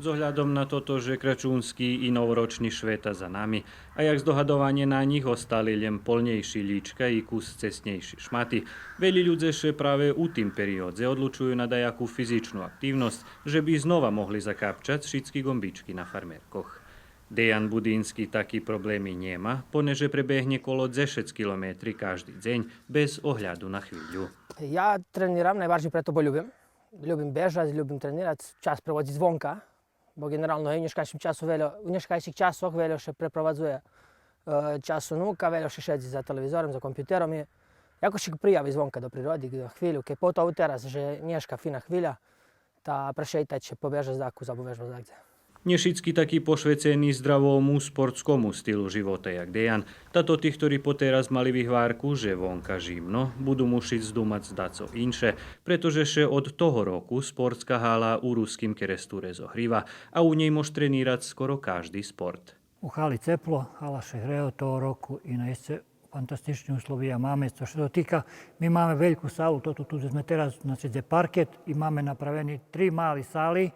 Zohľadom na toto, že kračúnsky i novoročný šveta za nami a jak zdohadovanie na nich ostali len polnejší líčka i kus cestnejší šmaty, veľi ľudí še práve u tým periódze odlučujú na dajakú fyzičnú aktivnosť, že by znova mohli zakápčať všetky gombičky na farmerkoch. Dejan Budínsky taký problémy nemá, poneže prebehne kolo 10 km každý deň bez ohľadu na chvíľu. Ja treniram najbardziej preto, bo ľubím. Ľubím bežať, ľubím trenirať, čas provodiť zvonka, bo generálno v dneškajších časoch veľa še preprowadzuje času nuka, veľa še šedzi za televizorom, za kompjuterom. Jako še prijavi zvonka do prírody, do chvíľu, keď potom teraz, že dneška fina chvíľa, tá prešejtať še pobežať zdaku, zabovežno zdakde. Nešický taký pošvecený zdravomu sportskomu stylu života jak Dejan. Tato tých, ktorí poteraz mali vyhvárku, že vonka žimno, budú mušiť zdumať zdaco inše, pretože še od toho roku sportská hala u ruským keresture zohriva a u nej môže trenírať skoro každý sport. U hali teplo, hala še hreje toho roku i najste fantastični uslovija máme. Što se dotika, mi máme veľkú salu, tu sme teraz, znači, gdje parket i máme napraveni 3 mali sali,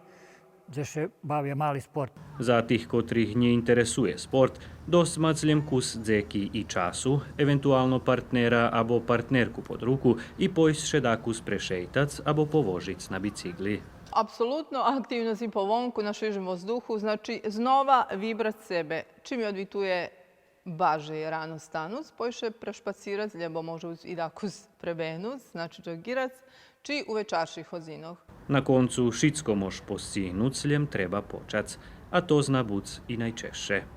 kde še bavia mali sport. Za tých, ktorých neinteresuje sport, dosť mať len kus dzeky i času, eventuálno partnera alebo partnerku pod ruku i pojsť šedakus prešejtac alebo povožiť na bicikli. Apsolutno aktivnost i po vonku na świeżym vzduchu, znači znova vibrat sebe. Čim je odvituje baže rano stanuc, pojše prešpacirat, lebo može i dakus prebehnuc, znači džogirac, či u večarších hodzinoch. Na koncu všetko môž postihnúť, len treba počať. A to zna buc i najčešće.